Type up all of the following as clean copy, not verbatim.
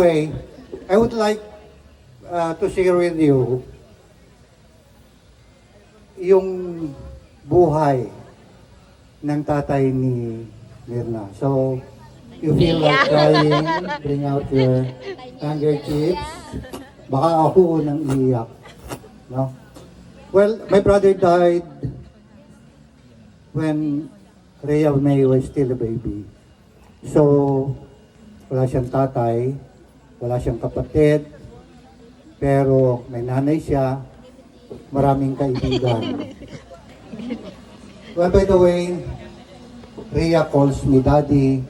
Anyway, I would like to share with you yung buhay ng tatay ni Mirna. So, you feel like crying, bring out your handkerchiefs. Baka ako nang iiyak. No? Well, my brother died when Rhea May was still a baby. So, wala siyang tatay, wala siyang kapatid, pero may nanay siya, maraming kaibigan. Well, by the way, Rhea calls me daddy.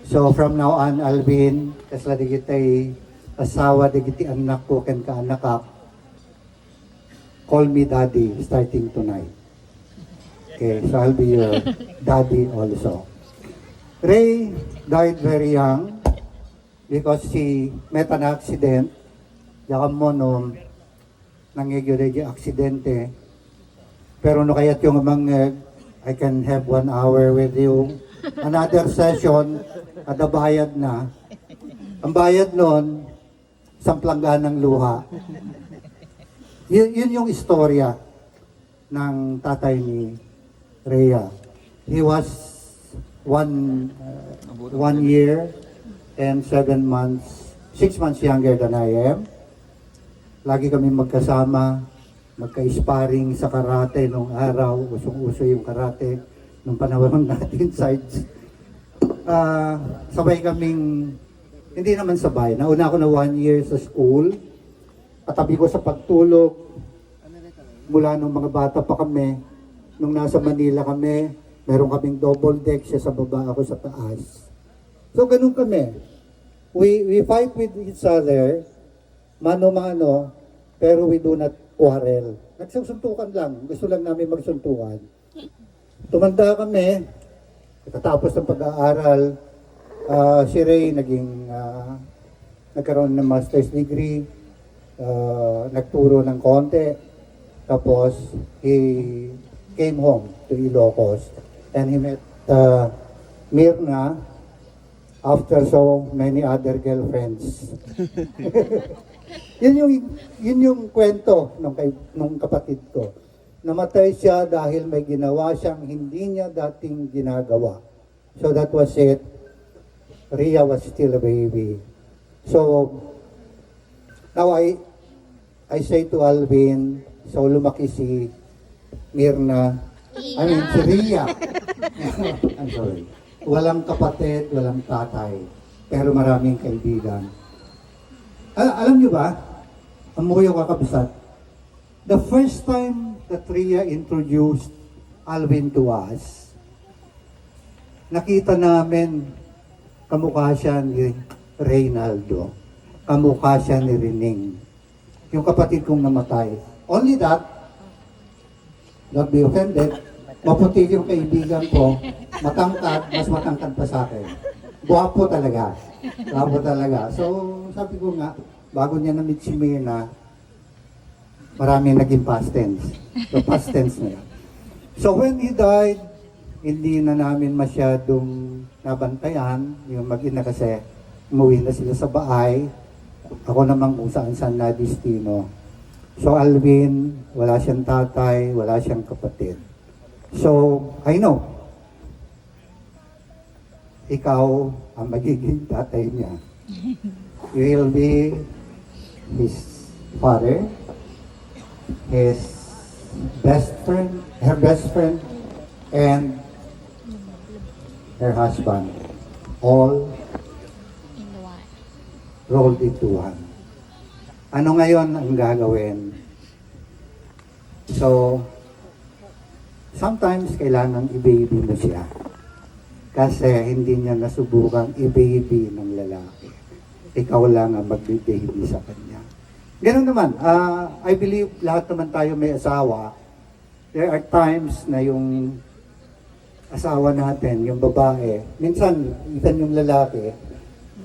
So from now on, Alvin, kasla di kita'y asawa, di kiti anak ko, ken ka anak ka, call me daddy starting tonight. Okay, so I'll be your daddy also. Ray died very young because she met an accident. Yakam mo nung nangyayari aksidente. Pero no kaya't yung amang I can have 1 hour with you. Another session, kada bayad na. Ang bayad nun, samplanggan ng luha. Yun yung istorya ng tatay ni Rhea. He was 1 year and 7 months, 6 months younger than I am. Lagi kami magkasama, magka-sparring sa karate nung araw, usong-uso yung karate nung panahon natin sides. Sabay kaming, hindi naman sabay, nauna ako na 1 year sa school, katabi ko sa pagtulog, mula nung mga bata pa kami, nung nasa Manila kami, meron kaming double deck, siya sa baba, ako sa taas. So ganun kami. We fight with each other, mano-mano, pero we do not quarrel. Nagsusuntukan lang. Gusto lang namin magsuntukan. Tumanda kami. Katapos ng pag-aaral, si Ray nagkaroon ng master's degree. Nagturo ng konti. Tapos, he came home to Ilocos. And he met Mirna after so many other girlfriends. Yun yung kwento nung kapatid ko. Namatay siya dahil may ginawa siyang hindi niya dating ginagawa. So that was it. Rhea was still a baby. So now I say to Alvin, so lumaki si Mirna, si Rhea. I'm sorry. Walang kapatid, walang tatay, pero maraming kaibigan. Alam niyo ba, ang muyo kakabisat, the first time that Rhea introduced Alvin to us, nakita namin kamukha siya ni Reynaldo, kamukha siya ni Rining, yung kapatid kong namatay. Only that, not be offended, maputi yung kaibigan ko, matangkad, mas matangkad pa sa akin. Guwapo talaga. Guwapo talaga. So, sabi ko nga, bago niya na-meet si Mirna, marami naging past tense. So, past tense na yan. So, when he died, hindi na namin masyadong nabantayan. Yung mag-ina kasi, umuwi na sila sa bahay. Ako naman kung saan-saan na destino. So, Alvin, wala siyang tatay, wala siyang kapatid. So, I know, ikaw ang magiging tatay niya. You will be his father, his best friend, her best friend, and her husband. All rolled into one. Ano ngayon ang gagawin? So, sometimes kailangan i-baby mo siya. Kasi hindi niya nasubukang i-baby ng lalaki. Ikaw lang ang mag-baby sa kanya. Ganun naman. I believe lahat naman tayo may asawa. There are times na yung asawa natin, yung babae, minsan, even yung lalaki,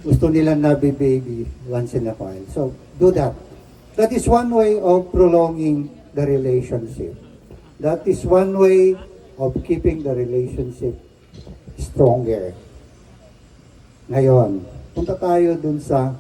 gusto nila na-baby once in a while. So, do that. That is one way of prolonging the relationship. That is one way of keeping the relationship stronger. Ngayon, punta tayo dun sa